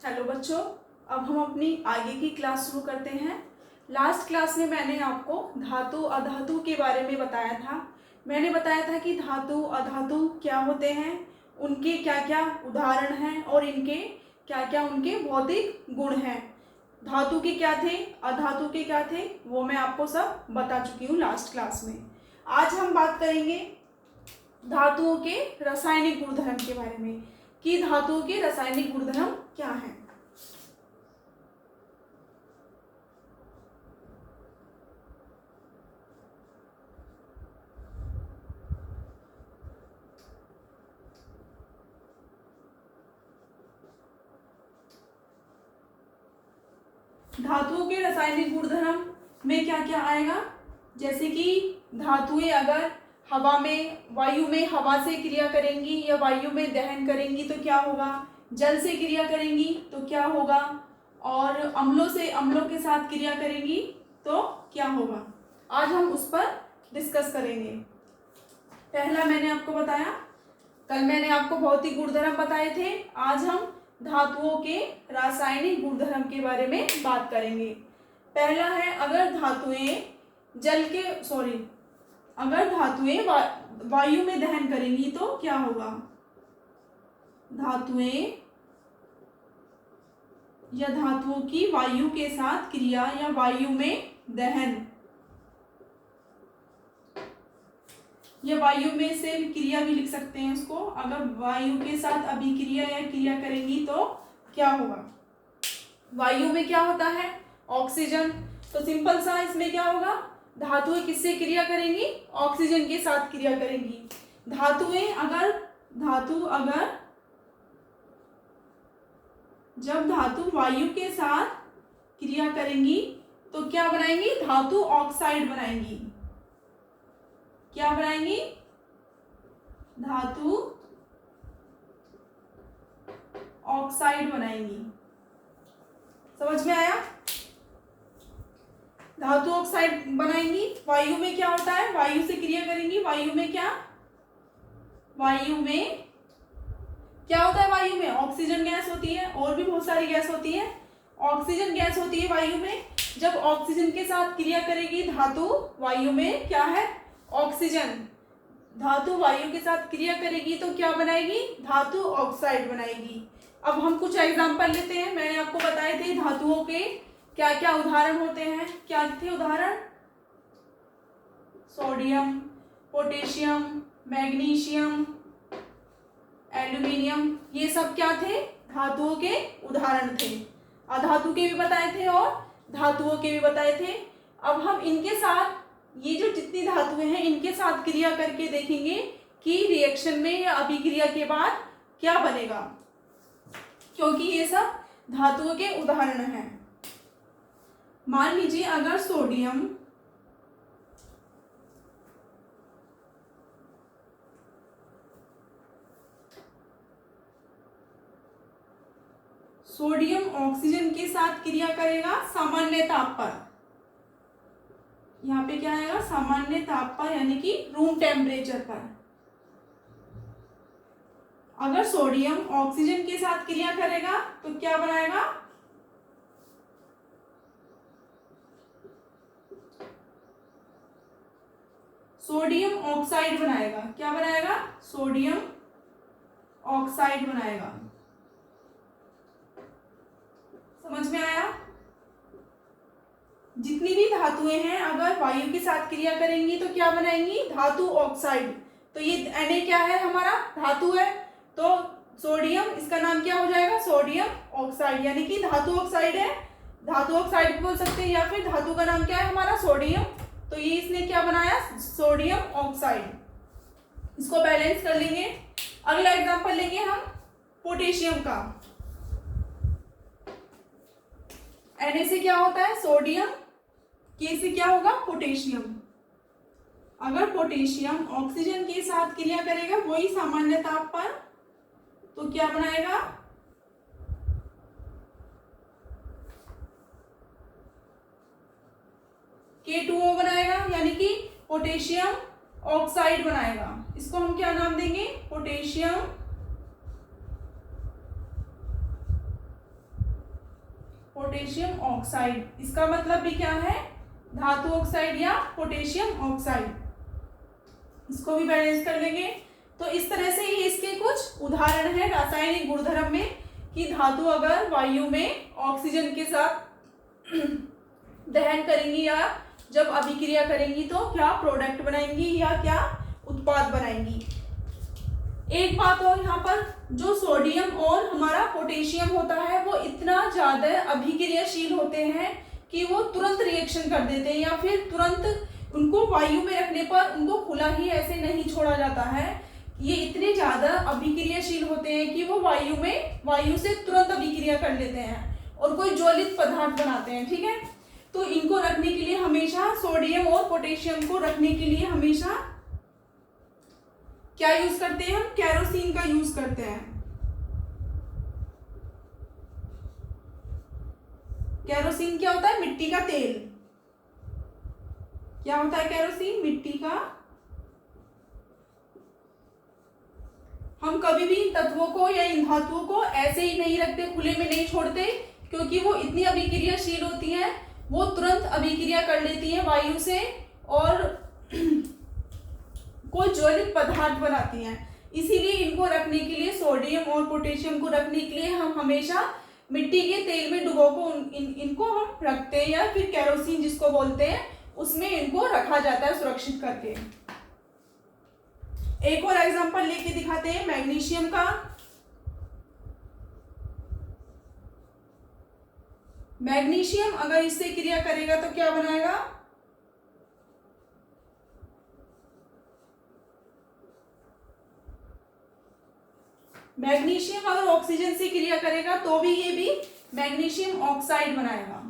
Hello बच्चों, अब हम अपनी आगे की क्लास शुरू करते हैं। लास्ट क्लास में मैंने आपको धातु अधातु के बारे में बताया था। मैंने बताया था कि धातु अधातु क्या होते हैं, उनके क्या क्या उदाहरण हैं और इनके क्या क्या उनके भौतिक गुण हैं। धातु के क्या थे, अधातु के क्या थे, वो मैं आपको सब बता चुकी हूँ लास्ट क्लास में। आज हम बात करेंगे धातुओं के रासायनिक गुणधर्म के बारे में कि धातुओं के रासायनिक गुणधर्म क्या हैं। धातुओं के रासायनिक गुणधर्म में क्या क्या आएगा, जैसे कि धातुएं अगर हवा में वायु में हवा से क्रिया करेंगी या वायु में दहन करेंगी तो क्या होगा, जल से क्रिया करेंगी तो क्या होगा, और अम्लों से अम्लों के साथ क्रिया करेंगी तो क्या होगा। आज हम उस पर डिस्कस करेंगे। पहला मैंने आपको बताया, कल मैंने आपको भौतिक गुणधर्म बताए थे। आज हम धातुओं के रासायनिक गुणधर्म के बारे में बात करेंगे। पहला है, अगर धातुएं वायु में दहन करेंगी तो क्या होगा। धातुएं या धातुओं की वायु के साथ क्रिया या वायु में दहन या वायु में से क्रिया भी लिख सकते हैं उसको। अगर वायु के साथ अभिक्रिया या क्रिया करेंगी तो क्या होगा। वायु में क्या होता है, ऑक्सीजन। तो सिंपल सा इसमें क्या होगा, धातुएं किससे क्रिया करेंगी, ऑक्सीजन के साथ क्रिया करेंगी। जब धातु वायु के साथ क्रिया करेंगी तो क्या बनाएंगी, धातु ऑक्साइड बनाएंगी। क्या बनाएंगी, धातु ऑक्साइड बनाएंगी। समझ में आया, धातु ऑक्साइड बनाएंगी। वायु में क्या होता है, वायु से क्रिया करेंगी। वायु में क्या होता है, वायु में ऑक्सीजन गैस होती है और भी बहुत सारी गैस होती है। ऑक्सीजन गैस होती है वायु में। जब ऑक्सीजन के साथ क्रिया करेगी धातु, वायु में क्या है, ऑक्सीजन। धातु वायु के साथ क्रिया करेगी तो क्या बनाएगी, धातु ऑक्साइड बनाएगी। अब हम कुछ एग्जांपल लेते हैं। मैंने आपको बताए थे धातुओं के क्या क्या उदाहरण होते हैं। क्या थे उदाहरण, सोडियम, पोटेशियम, मैग्नीशियम, एल्यूमिनियम, ये सब क्या थे, धातुओं के उदाहरण थे। अधातु के भी बताए थे और धातुओं के भी बताए थे। अब हम इनके साथ, ये जो जितनी धातुएं हैं इनके साथ क्रिया करके देखेंगे कि रिएक्शन में या अभिक्रिया के बाद क्या बनेगा, क्योंकि ये सब धातुओं के उदाहरण हैं। मान लीजिए अगर सोडियम ऑक्सीजन के साथ क्रिया करेगा सामान्य ताप पर। यहाँ पे क्या आएगा, सामान्य ताप पर, यानी कि रूम टेम्परेचर पर। अगर सोडियम ऑक्सीजन के साथ क्रिया करेगा तो क्या बनाएगा, सोडियम ऑक्साइड बनाएगा। क्या बनाएगा, सोडियम ऑक्साइड बनाएगा। समझ में आया, जितनी भी धातुएं हैं अगर वायु के साथ क्रिया करेंगी तो क्या बनाएंगी, धातु ऑक्साइड। तो ये Na क्या है, हमारा धातु है, तो सोडियम, इसका नाम क्या हो जाएगा, सोडियम ऑक्साइड, यानी कि धातु ऑक्साइड है। धातु ऑक्साइड बोल सकते हैं, या फिर धातु का नाम क्या है हमारा, सोडियम। तो ये इसने क्या बनाया, सोडियम ऑक्साइड। इसको बैलेंस कर लेंगे। अगला एग्जांपल लेंगे हम पोटेशियम का। Na से क्या होता है, सोडियम, K से क्या होगा, पोटेशियम। अगर पोटेशियम ऑक्सीजन के साथ क्रिया करेगा वही सामान्य ताप पर तो क्या बनाएगा, K2O बनाएगा, यानी कि पोटेशियम ऑक्साइड बनाएगा। इसको हम क्या नाम देंगे, पोटेशियम पोटेशियम ऑक्साइड। इसका मतलब भी क्या है, धातु ऑक्साइड या पोटेशियम ऑक्साइड। इसको भी बैलेंस कर लेंगे। तो इस तरह से ये इसके कुछ उदाहरण है रासायनिक गुणधर्म में कि धातु अगर वायु में ऑक्सीजन के साथ दहन करेंगी या जब अभिक्रिया करेंगी तो क्या प्रोडक्ट बनाएंगी या क्या उत्पाद बनाएंगी। एक बात और यहाँ पर, जो सोडियम और हमारा पोटेशियम होता है वो इतना ज़्यादा अभिक्रियाशील होते हैं कि वो तुरंत रिएक्शन कर देते हैं या फिर तुरंत उनको वायु में रखने पर उनको खुला ही ऐसे नहीं छोड़ा जाता है। ये इतने ज़्यादा अभिक्रियाशील होते हैं कि वो वायु से तुरंत अभिक्रिया कर लेते हैं और कोई ज्वलित पदार्थ बनाते हैं। ठीक है, तो इनको रखने के लिए हमेशा, सोडियम और पोटेशियम को रखने के लिए हमेशा क्या यूज करते हैं हम, केरोसिन का यूज करते हैं। केरोसिन क्या होता है, मिट्टी का तेल। क्या होता है केरोसिन, मिट्टी का। हम कभी भी इन तत्वों को या इन धातुओं को ऐसे ही नहीं रखते, खुले में नहीं छोड़ते, क्योंकि वो इतनी अभिक्रियाशील होती हैं, वो तुरंत अभिक्रिया कर लेती हैं वायु से और कोई ज्वलित पदार्थ बनाती हैं। इसीलिए इनको रखने के लिए, सोडियम और पोटेशियम को रखने के लिए हम हमेशा मिट्टी के तेल में डुबो को इनको हम रखते हैं या फिर केरोसिन जिसको बोलते हैं उसमें इनको रखा जाता है सुरक्षित करके। एक और एग्जांपल लेके दिखाते हैं मैग्नीशियम का। मैग्नीशियम अगर इससे क्रिया करेगा तो क्या बनाएगा, मैग्नीशियम अगर ऑक्सीजन से क्रिया करेगा तो भी ये भी मैग्नीशियम ऑक्साइड बनाएगा।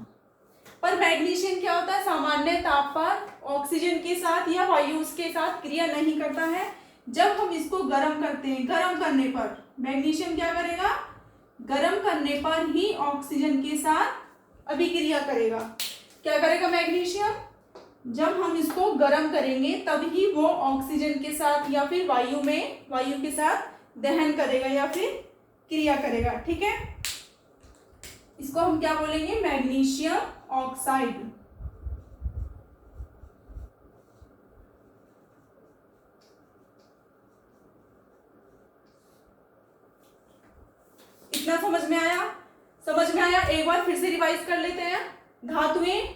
पर मैग्नीशियम क्या होता है, सामान्य ताप पर ऑक्सीजन के साथ या वायु के साथ क्रिया नहीं करता है। जब हम इसको गर्म करते हैं, गर्म करने पर मैग्नीशियम क्या करेगा, गर्म करने पर ही ऑक्सीजन के साथ अभिक्रिया करेगा। क्या करेगा मैग्नीशियम, जब हम इसको गर्म करेंगे तब ही वो ऑक्सीजन के साथ या फिर वायु के साथ दहन करेगा या फिर क्रिया करेगा। ठीक है, इसको हम क्या बोलेंगे, मैग्नीशियम ऑक्साइड। इतना समझ में आया? समझ में आया? एक बार फिर से रिवाइज कर लेते हैं। धातुएं,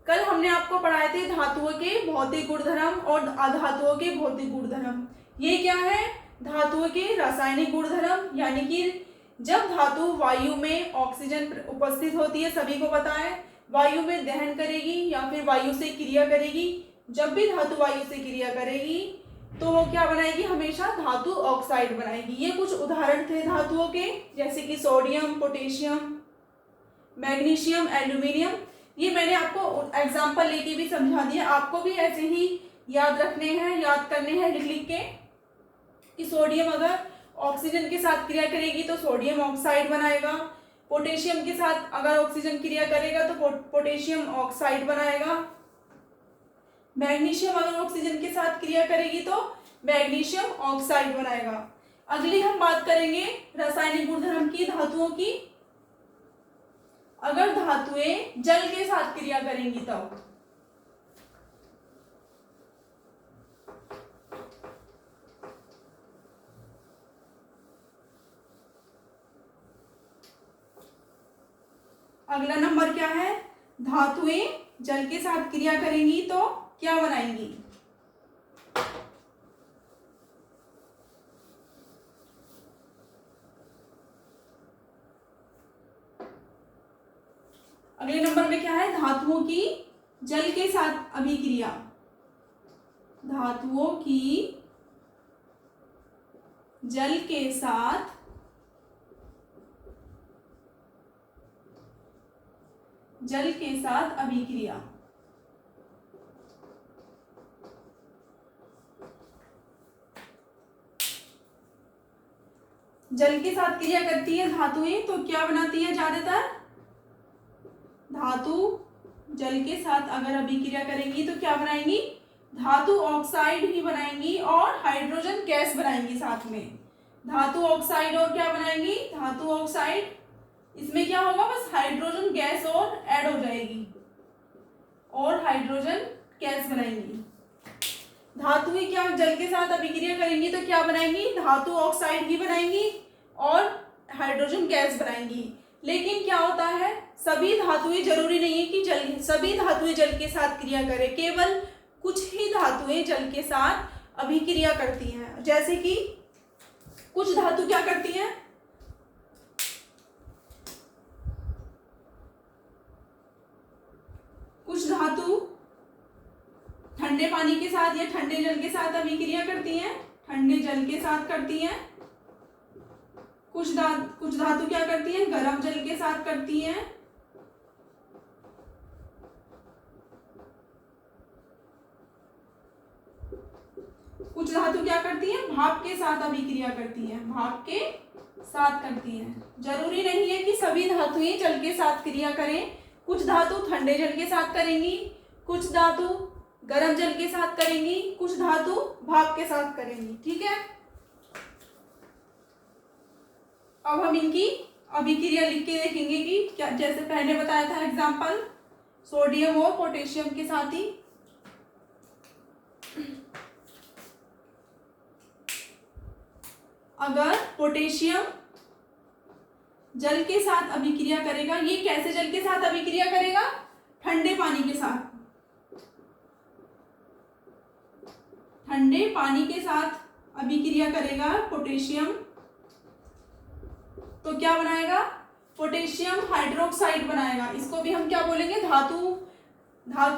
कल हमने आपको पढ़ाए थे धातुओं के भौतिक गुणधर्म और अधातुओं के भौतिक गुणधर्म। ये क्या है, धातुओं के रासायनिक गुणधर्म, यानी कि जब धातु वायु में ऑक्सीजन उपस्थित होती है, सभी को पता है, वायु में दहन करेगी या फिर वायु से क्रिया करेगी। जब भी धातु वायु से क्रिया करेगी तो वो क्या बनाएगी, हमेशा धातु ऑक्साइड बनाएगी। ये कुछ उदाहरण थे धातुओं के, जैसे कि सोडियम, पोटेशियम, मैग्नीशियम, एल्यूमिनियम। ये मैंने आपको एग्जाम्पल लेके भी समझा दिया, आपको भी ऐसे ही याद रखने हैं, याद करने हैं लिख लिख के कि सोडियम अगर ऑक्सीजन के साथ क्रिया करेगी तो सोडियम ऑक्साइड बनाएगा, पोटेशियम के साथ अगर ऑक्सीजन क्रिया करेगा तो पोटेशियम ऑक्साइड बनाएगा, मैग्नीशियम अगर ऑक्सीजन के साथ क्रिया करेगी तो मैग्नीशियम ऑक्साइड बनाएगा। अगली हम बात करेंगे रासायनिक गुणधर्म की धातुओं की। अगर धातुएं जल के साथ क्रिया करेंगी तब अगला नंबर क्या है, धातुएं जल के साथ क्रिया करेंगी तो क्या बनाएंगी, अगले नंबर में क्या है, धातुओं की जल के साथ अभिक्रिया, धातुओं की जल के साथ अभिक्रिया। जल के साथ क्रिया करती है धातुएं तो क्या बनाती है, ज्यादातर धातु जल के साथ अगर अभिक्रिया करेंगी तो क्या बनाएंगी, धातु ऑक्साइड ही बनाएंगी और हाइड्रोजन गैस बनाएंगी साथ में। धातु ऑक्साइड और क्या बनाएंगी, धातु ऑक्साइड इसमें क्या होगा, बस हाइड्रोजन गैस और ऐड हो जाएगी और हाइड्रोजन गैस बनाएंगी। धातुएं क्या जल के साथ अभिक्रिया करेंगी तो क्या बनाएंगी, धातु ऑक्साइड ही बनाएंगी और हाइड्रोजन गैस बनाएंगी। लेकिन क्या होता है, सभी धातुएं, जरूरी नहीं है कि सभी धातुएं जल के साथ क्रिया करें, केवल कुछ ही धातुएं जल के साथ अभिक्रिया करती हैं। जैसे कि कुछ धातु क्या करती हैं, कुछ धातु ठंडे पानी के साथ या ठंडे जल के साथ अभिक्रिया करती हैं, ठंडे जल के साथ करती हैं। कुछ धातु क्या करती हैं, गर्म जल के साथ करती हैं। कुछ धातु क्या करती हैं, भाप के साथ अभिक्रिया करती हैं, भाप के साथ करती हैं। जरूरी नहीं है कि सभी धातुएं जल के साथ क्रिया करें, कुछ धातु ठंडे जल के साथ करेंगी, कुछ धातु गर्म जल के साथ करेंगी, कुछ धातु भाप के साथ करेंगी। ठीक है, अब हम इनकी अभिक्रिया लिख के देखेंगे कि क्या, जैसे पहले बताया था एग्जांपल सोडियम और पोटेशियम के साथ ही। अगर पोटेशियम जल के साथ अभिक्रिया करेगा, ये कैसे जल के साथ अभिक्रिया करेगा, ठंडे पानी के साथ, ठंडे पानी के साथ अभिक्रिया करेगा पोटेशियम, तो क्या बनाएगा, पोटेशियम हाइड्रोक्साइड बनाएगा। इसको भी हम क्या बोलेंगे, धातु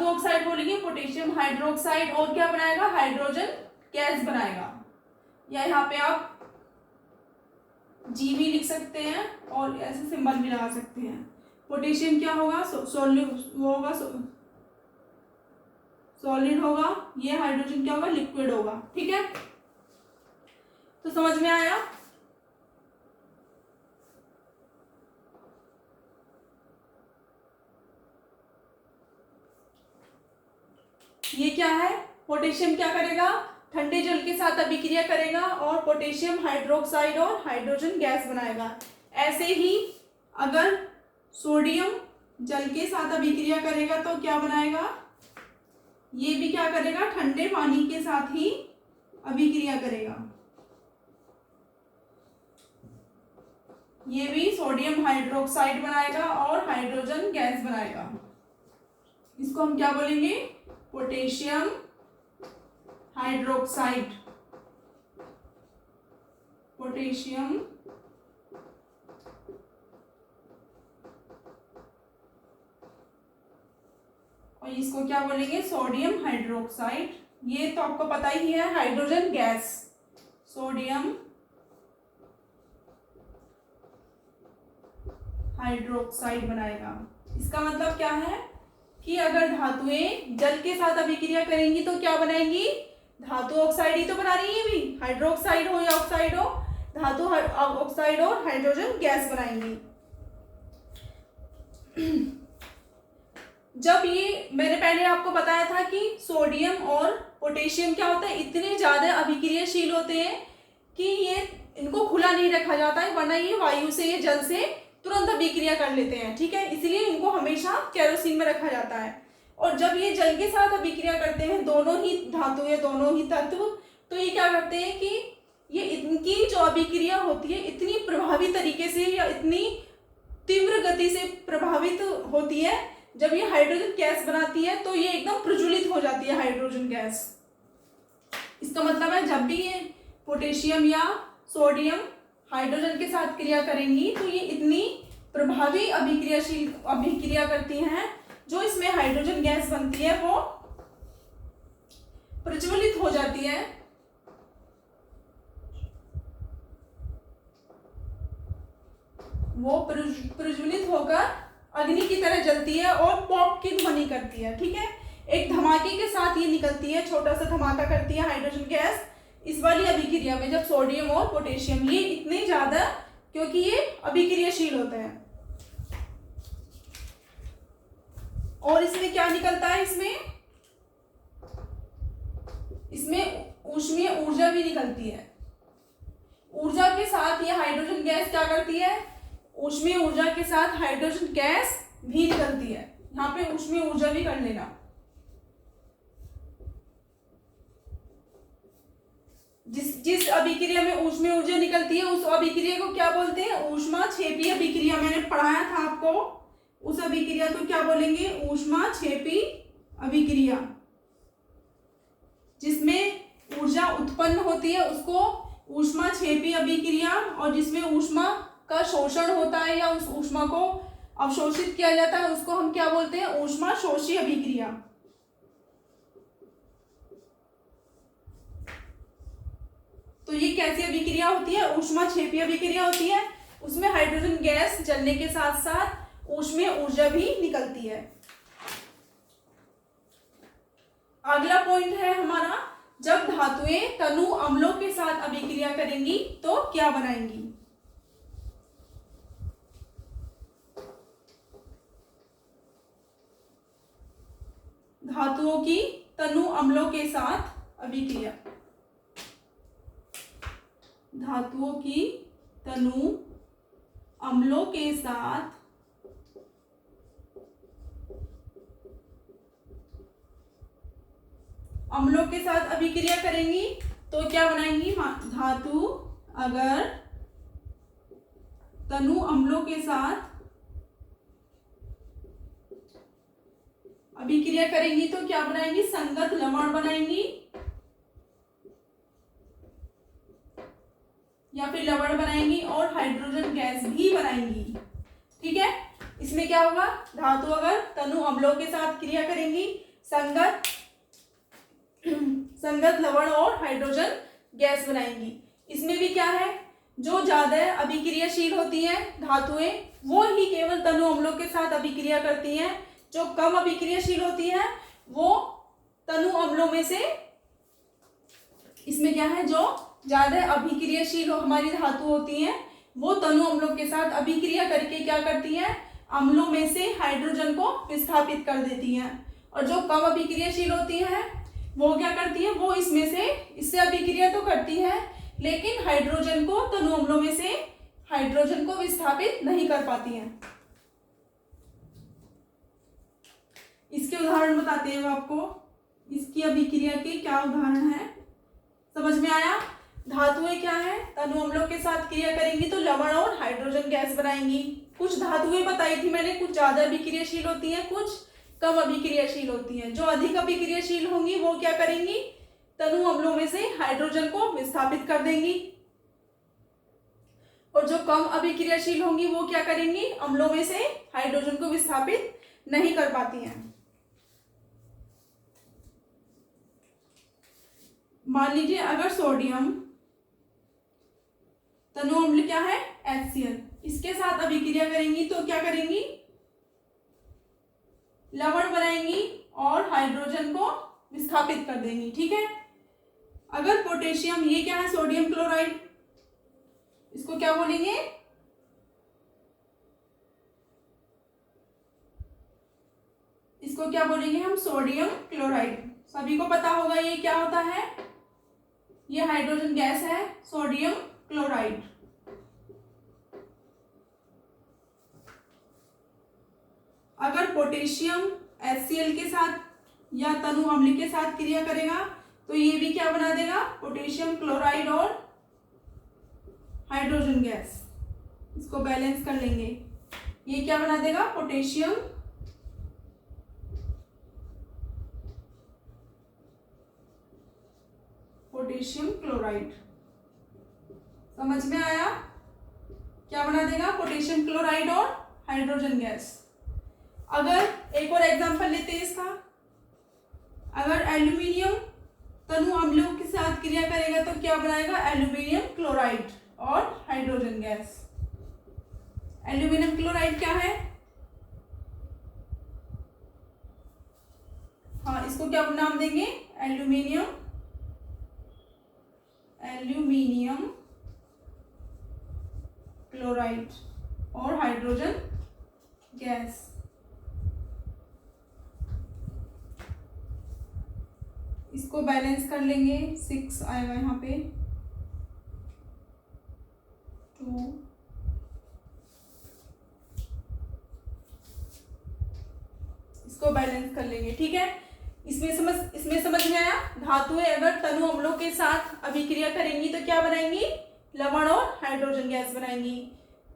ऑक्साइड बोलेंगे, पोटेशियम हाइड्रोक्साइड, और क्या बनाएगा, हाइड्रोजन गैस बनाएगा। या यहाँ पे आप जी भी लिख सकते हैं और ऐसे सिंबल भी लगा सकते हैं। पोटेशियम क्या होगा, सॉलिड होगा, ये हाइड्रोजन क्या होगा, लिक्विड होगा। ठीक है, तो समझ में आया। ये क्या है, पोटेशियम क्या करेगा, ठंडे जल के साथ अभिक्रिया करेगा और पोटेशियम हाइड्रोक्साइड और हाइड्रोजन गैस बनाएगा। ऐसे ही अगर सोडियम जल के साथ अभिक्रिया करेगा तो क्या बनाएगा, ये भी क्या करेगा, ठंडे पानी के साथ ही अभिक्रिया करेगा। ये भी सोडियम हाइड्रोक्साइड बनाएगा और हाइड्रोजन गैस बनाएगा। इसको हम क्या बोलेंगे, पोटेशियम हाइड्रोक्साइड, पोटेशियम और इसको क्या बोलेंगे, सोडियम हाइड्रोक्साइड। ये तो आपको पता ही है, हाइड्रोजन गैस, सोडियम हाइड्रोक्साइड बनाएगा। इसका मतलब क्या है कि अगर धातुएं जल के साथ अभिक्रिया करेंगी तो क्या बनाएंगी, धातु ऑक्साइड ही तो बना रही है, भी हाइड्रोक्साइड हो या ऑक्साइड हो, धातु ऑक्साइड और हाइड्रोजन गैस बनाएंगी। जब ये मैंने पहले आपको बताया था कि सोडियम और पोटेशियम क्या होता है, इतने ज्यादा अभिक्रियाशील होते हैं कि ये इनको खुला नहीं रखा जाता है, वरना ये वायु से, ये जल से तुरंत अभिक्रिया कर लेते हैं। ठीक है, इसलिए इनको हमेशा केरोसिन में रखा जाता है। और जब ये जल के साथ अभिक्रिया करते हैं, दोनों ही धातुएं, दोनों ही तत्व, तो ये क्या करते हैं कि ये इनकी जो अभिक्रिया होती है इतनी प्रभावी तरीके से या इतनी तीव्र गति से प्रभावित होती है, जब ये हाइड्रोजन गैस बनाती है तो ये एकदम प्रज्वलित हो जाती है हाइड्रोजन गैस। इसका मतलब है जब भी ये पोटेशियम या सोडियम हाइड्रोजन के साथ क्रिया करेंगी तो ये इतनी प्रभावी अभिक्रिया करती हैं, जो इसमें हाइड्रोजन गैस बनती है वो प्रज्वलित हो जाती है। वो प्रज्वलित होकर अग्नि की तरह जलती है और पॉप की ध्वनि करती है। ठीक है, एक धमाके के साथ ये निकलती है, छोटा सा धमाका करती है हाइड्रोजन गैस इस वाली अभिक्रिया में, जब सोडियम और पोटेशियम ये इतने ज्यादा, क्योंकि ये अभिक्रियाशील होते हैं। और इसमें क्या निकलता है, इसमें ऊष्मीय ऊर्जा भी निकलती है। ऊर्जा के साथ ये हाइड्रोजन गैस क्या करती है, ऊष्मीय ऊर्जा के साथ हाइड्रोजन गैस भी निकलती है। यहाँ पे ऊष्मीय ऊर्जा भी कर लेना। जिस अभिक्रिया में ऊष्मीय ऊर्जा निकलती है उस अभिक्रिया को क्या बोलते हैं? ऊष्माक्षेपी अभिक्रिया। मैंने पढ़ाया था आपको, उस अभिक्रिया को क्या बोलेंगे? ऊष्माक्षेपी अभिक्रिया। जिसमें ऊर्जा उत्पन्न होती है उसको ऊष्माक्षेपी अभिक्रिया, और जिसमें ऊष्मा का शोषण होता है या उस ऊष्मा को अवशोषित किया जाता है उसको हम क्या बोलते हैं? ऊष्माशोषी अभिक्रिया। तो ये कैसी अभिक्रिया होती है? ऊष्माक्षेपी अभिक्रिया होती है। उसमें हाइड्रोजन गैस जलने के साथ साथ ऊष्मीय ऊर्जा भी निकलती है। अगला पॉइंट है हमारा, जब धातुएं तनु अम्लों के साथ अभिक्रिया करेंगी तो क्या बनाएंगी? धातुओं की तनु अम्लों के साथ अभिक्रिया। धातुओं की तनु अम्लों के साथ अभिक्रिया करेंगी तो क्या बनाएंगी? धातु अगर तनु अम्लों के साथ अभिक्रिया करेंगी तो क्या बनाएंगी? संगत लवण बनाएंगी या फिर लवण बनाएंगी और हाइड्रोजन गैस भी बनाएंगी। ठीक है, इसमें क्या होगा? धातु अगर तनु अम्लों के साथ क्रिया करेंगी, संगत लवण और हाइड्रोजन गैस बनाएंगी। इसमें भी क्या है, जो ज्यादा अभिक्रियाशील होती हैं धातुएं वो ही केवल तनु अम्लों के साथ अभिक्रिया करती हैं। जो कम अभिक्रियाशील होती हैं वो तनु अम्लों में से, इसमें क्या है, जो ज्यादा अभिक्रियाशील हमारी धातु होती हैं वो तनु अम्लों के साथ अभिक्रिया करके क्या करती हैं? अम्लों में से हाइड्रोजन को विस्थापित कर देती हैं। और जो कम अभिक्रियाशील होती हैं वो क्या करती है? वो इससे अभिक्रिया तो करती है लेकिन हाइड्रोजन को तनु अम्लों में से हाइड्रोजन को विस्थापित नहीं कर पाती हैं। इसके उदाहरण बताते हैं आपको, इसकी अभिक्रिया के क्या उदाहरण है, समझ में आया? धातुएं क्या है? तनु अम्लों के साथ क्रिया करेंगी तो लवण और हाइड्रोजन गैस बनाएंगी। कुछ धातुएं बताई थी मैंने, कुछ ज्यादा अभिक्रियाशील होती हैं, कुछ कम अभिक्रियाशील होती हैं। जो अधिक अभिक्रियाशील होंगी वो क्या करेंगी? तनु अम्लों में से हाइड्रोजन को विस्थापित कर देंगी, और जो कम अभिक्रियाशील होंगी वो क्या करेंगी? अम्लों में से हाइड्रोजन को विस्थापित नहीं कर पाती हैं। मान लीजिए अगर सोडियम तनु अम्ल क्या है? HCl, इसके साथ अभिक्रिया करेंगी तो क्या करेंगी? लवण बनाएंगी और हाइड्रोजन को विस्थापित कर देंगी। ठीक है, अगर पोटेशियम, ये क्या है? सोडियम क्लोराइड, इसको क्या बोलेंगे? इसको क्या बोलेंगे हम? Sodium chloride. सभी को पता होगा ये क्या होता है, ये हाइड्रोजन गैस है, सोडियम क्लोराइड। अगर पोटेशियम HCl के साथ या तनु अम्ल के साथ क्रिया करेगा तो ये भी क्या बना देगा? पोटेशियम क्लोराइड और हाइड्रोजन गैस। इसको बैलेंस कर लेंगे, ये क्या बना देगा? Potassium chloride. समझ में आया? क्या बना देगा? पोटेशियम क्लोराइड और हाइड्रोजन गैस। अगर एक और एग्जांपल लेते हैं इसका, अगर एल्यूमिनियम तनु अम्लों के साथ क्रिया करेगा तो क्या बनाएगा? एल्यूमिनियम क्लोराइड और हाइड्रोजन गैस। एल्यूमिनियम क्लोराइड क्या है? हाँ, इसको क्या नाम देंगे? एल्यूमिनियम क्लोराइड और हाइड्रोजन गैस। इसको बैलेंस कर लेंगे, 6 आएगा यहाँ पे, 2 इसको बैलेंस कर लेंगे। ठीक है, इसमें समझ में आया। धातुएं अगर तनु अम्लों के साथ अभिक्रिया करेंगी तो क्या बनाएंगी, लवण और हाइड्रोजन गैस बनाएंगी।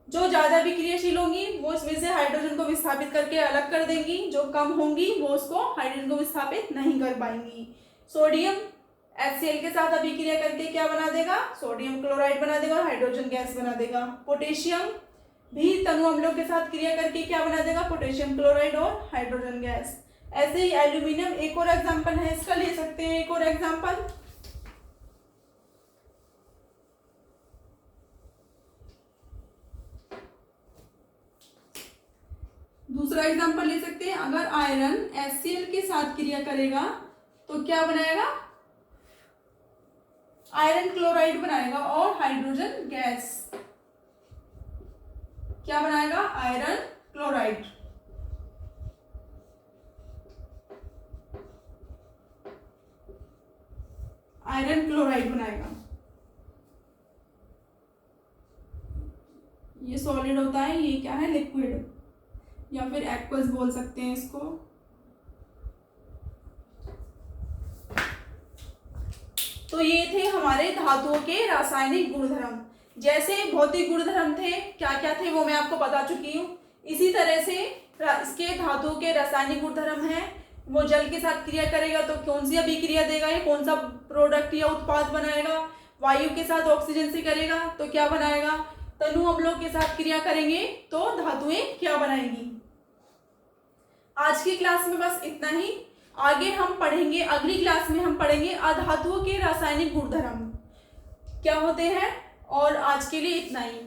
जो ज्यादा अभिक्रियाशील होंगी वो इसमें से हाइड्रोजन को विस्थापित करके अलग कर देंगी, जो कम होंगी वो उसको हाइड्रोजन को विस्थापित नहीं कर पाएंगी। सोडियम HCl के साथ अभिक्रिया करके क्या बना देगा, सोडियम क्लोराइड बना देगा और हाइड्रोजन गैस बना देगा। पोटेशियम भी तनु अम्लों के साथ क्रिया करके क्या बना देगा, पोटेशियम क्लोराइड और हाइड्रोजन गैस। ऐसे ही एल्यूमिनियम एक और एग्जाम्पल है, इसका ले सकते हैं एक और एग्जाम्पल। दूसरा एग्जाम्पल ले सकते हैं, अगर आयरन HCl के साथ क्रिया करेगा तो क्या बनाएगा, आयरन क्लोराइड बनाएगा और हाइड्रोजन गैस। क्या बनाएगा, आयरन क्लोराइड। आयरन क्लोराइड बनाएगा। ये सॉलिड होता है, ये क्या है, लिक्विड या फिर एक्वस बोल सकते हैं इसको। तो ये थे हमारे धातुओं के रासायनिक गुणधर्म। जैसे भौतिक गुणधर्म थे, क्या क्या थे वो मैं आपको बता चुकी हूँ। इसी तरह से इसके धातुओं के रासायनिक गुणधर्म हैं। वो जल के साथ क्रिया करेगा तो कौन सी अभिक्रिया देगा, ये कौन सा प्रोडक्ट या उत्पाद बनाएगा। वायु के साथ ऑक्सीजन से करेगा तो क्या बनाएगा, तनु अम्लों के साथ क्रिया करेंगे तो धातुएं क्या बनाएंगी। आज की क्लास में बस इतना ही। आगे हम पढ़ेंगे, अगली क्लास में हम पढ़ेंगे अधातुओं के रासायनिक गुणधर्म क्या होते हैं। और आज के लिए इतना ही।